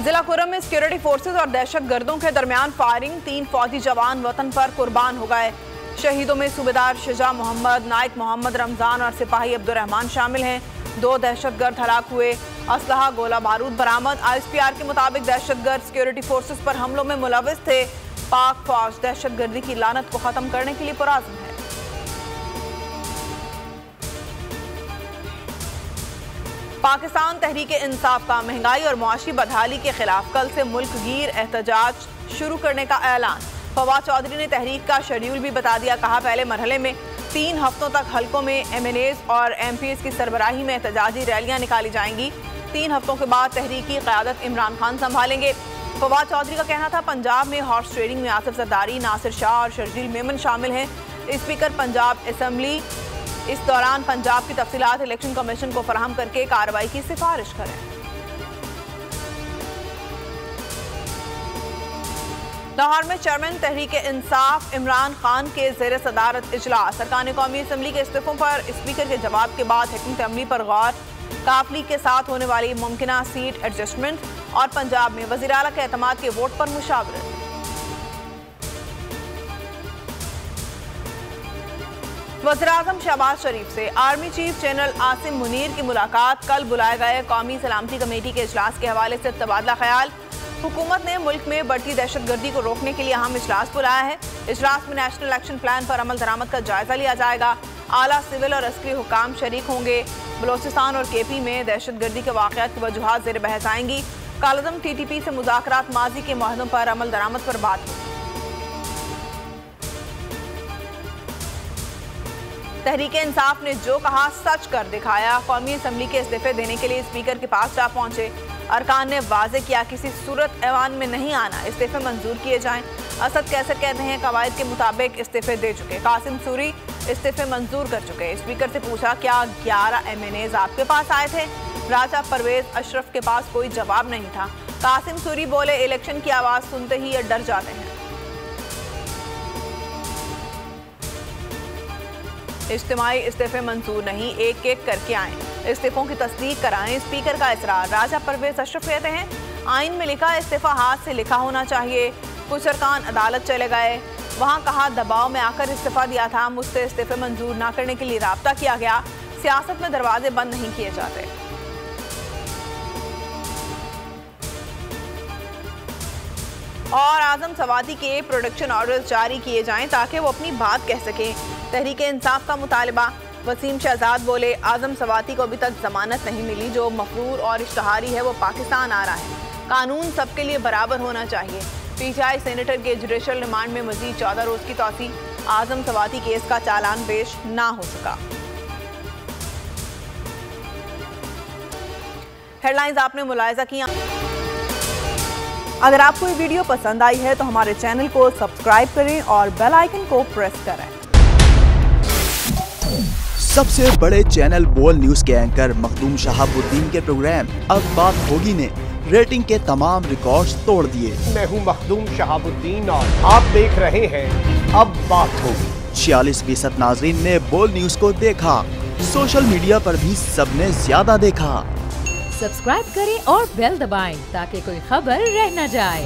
जिला खुर्रम में security forces और दहशत गर्दों के दरमियान फायरिंग, 3 फौजी जवान वतन पर कुर्बान हो गए। शहीदों में सूबेदार शुजा मोहम्मद, नायक मोहम्मद रमजान और सिपाही अब्दुर्रहमान शामिल हैं। 2 दहशतगर्द हलाक हुए। असलहा, गोला बारूद बरामद। ISPR के मुताबिक दहशतगर्द सिक्योरिटी फोर्सेज पर हमलों में मुलविस थे। पाक फौज दहशतगर्दी की लानत को खत्म करने के लिए पुरअज़्म है। पाकिस्तान तहरीक-ए-इंसाफ का महंगाई और मुआशी बदहाली के खिलाफ कल से मुल्क गिर एहतजाज शुरू करने का ऐलान। फवाद चौधरी ने तहरीक का शेड्यूल भी बता दिया। कहा, पहले मरहले में 3 हफ्तों तक हल्कों में MNAs और MPs की सरबराही में एहतजाजी रैलियां निकाली जाएंगी। 3 हफ्तों के बाद तहरीकी क़यादत इमरान खान संभालेंगे। फवाद चौधरी का कहना था, पंजाब में हॉर्स ट्रेडिंग में आसिफ जरदारी, नासिर शाह और शर्जील मेमन शामिल हैं। स्पीकर पंजाब असम्बली इस दौरान पंजाब की तफसीलात इलेक्शन कमीशन को फराहम करके कार्रवाई की सिफारिश करें। लाहौर में चेयरमैन तहरीक-ए-इंसाफ इमरान खान के ज़ेर सदारत इजलास। अरकान कौमी असम्बली के इस्तीफों पर स्पीकर के जवाब के बाद हिकमत अमली पर गौर। काफली के साथ होने वाली मुमकिना सीट एडजस्टमेंट और पंजाब में वज़ीर आला के एतमाद के वोट पर मुशावरत। वज़ीर-ए-आज़म शहबाज शरीफ से army chief general Asim Munir की मुलाकात। कल बुलाए गए कौमी सलामती कमेटी के इजलास के हवाले से तबादला ख्याल। हुकूमत ने मुल्क में बढ़ती दहशतगर्दी को रोकने के लिए अहम इजलास बुलाया है। इजलास में नेशनल एक्शन प्लान पर अमल दरामद का जायजा लिया जाएगा। आला सिविल और अस्करी हुकाम शरीक होंगे। बलोचिस्तान और KP में दहशतगर्दी के वाक़यात की वजूहात ज़ेर बहस आएंगी। कालदम TTP से मुज़ाकरात, माजी के मुआहदों पर अमल दरामद पर बात होगी। तहरीक-ए-इंसाफ ने जो कहा सच कर दिखाया। कौमी असम्बली के इस्तीफे देने के लिए स्पीकर के पास जा पहुंचे। अरकान ने वाज़े किया, किसी सूरत ऐवान में नहीं आना, इस्तीफे मंजूर किए जाएं। असद कैसर कहते हैं, कवायद के मुताबिक इस्तीफे दे चुके। कासिम सूरी इस्तीफे मंजूर कर चुके। स्पीकर से पूछा, क्या 11 MNAs आपके पास आए थे? राजा परवेज अशरफ के पास कोई जवाब नहीं था। कासिम सूरी बोले, इलेक्शन की आवाज़ सुनते ही ये डर जाते हैं। इज्तिमाई इस्तीफे मंजूर नहीं, एक एक करके आएं, इस्तीफों की तस्दीक कराएं। स्पीकर का इसरार। राजा परवेज अशरफ कहते हैं, आइन में लिखा इस्तीफा हाथ से लिखा होना चाहिए। कुछ अरकान अदालत चले गए, वहाँ कहा दबाव में आकर इस्तीफा दिया था। मुझसे इस्तीफे मंजूर ना करने के लिए राब्ता किया गया। सियासत में दरवाजे बंद नहीं किए जाते। और आजम सवाती के प्रोडक्शन ऑर्डर्स जारी किए जाएं ताकि वो अपनी बात कह सकें। तहरीक-ए-इंसाफ का मुतालबा। वसीम शहजाद बोले, आजम सवाती को अभी तक जमानत नहीं मिली। जो मफरूर और इश्तहारी है वो पाकिस्तान आ रहा है। कानून सबके लिए बराबर होना चाहिए। PTI सेनेटर के जुडिशल रिमांड में मजीद 14 रोज की तौसी। आजम सवाती केस का चालान पेश ना हो सका। हेडलाइंस आपने मुलाहिजा किया। अगर आपको ये वीडियो पसंद आई है तो हमारे चैनल को सब्सक्राइब करें और बेल आइकन को प्रेस करें। सबसे बड़े चैनल बोल न्यूज के एंकर मखदूम शहाबुद्दीन के प्रोग्राम अब बात होगी ने रेटिंग के तमाम रिकॉर्ड्स तोड़ दिए। मैं हूं मखदूम शहाबुद्दीन और आप देख रहे हैं अब बात होगी। 46% नाजरीन ने बोल न्यूज को देखा। सोशल मीडिया पर भी सबने ज्यादा देखा। सब्सक्राइब करें और बेल दबाएं ताकि कोई खबर रह न जाए।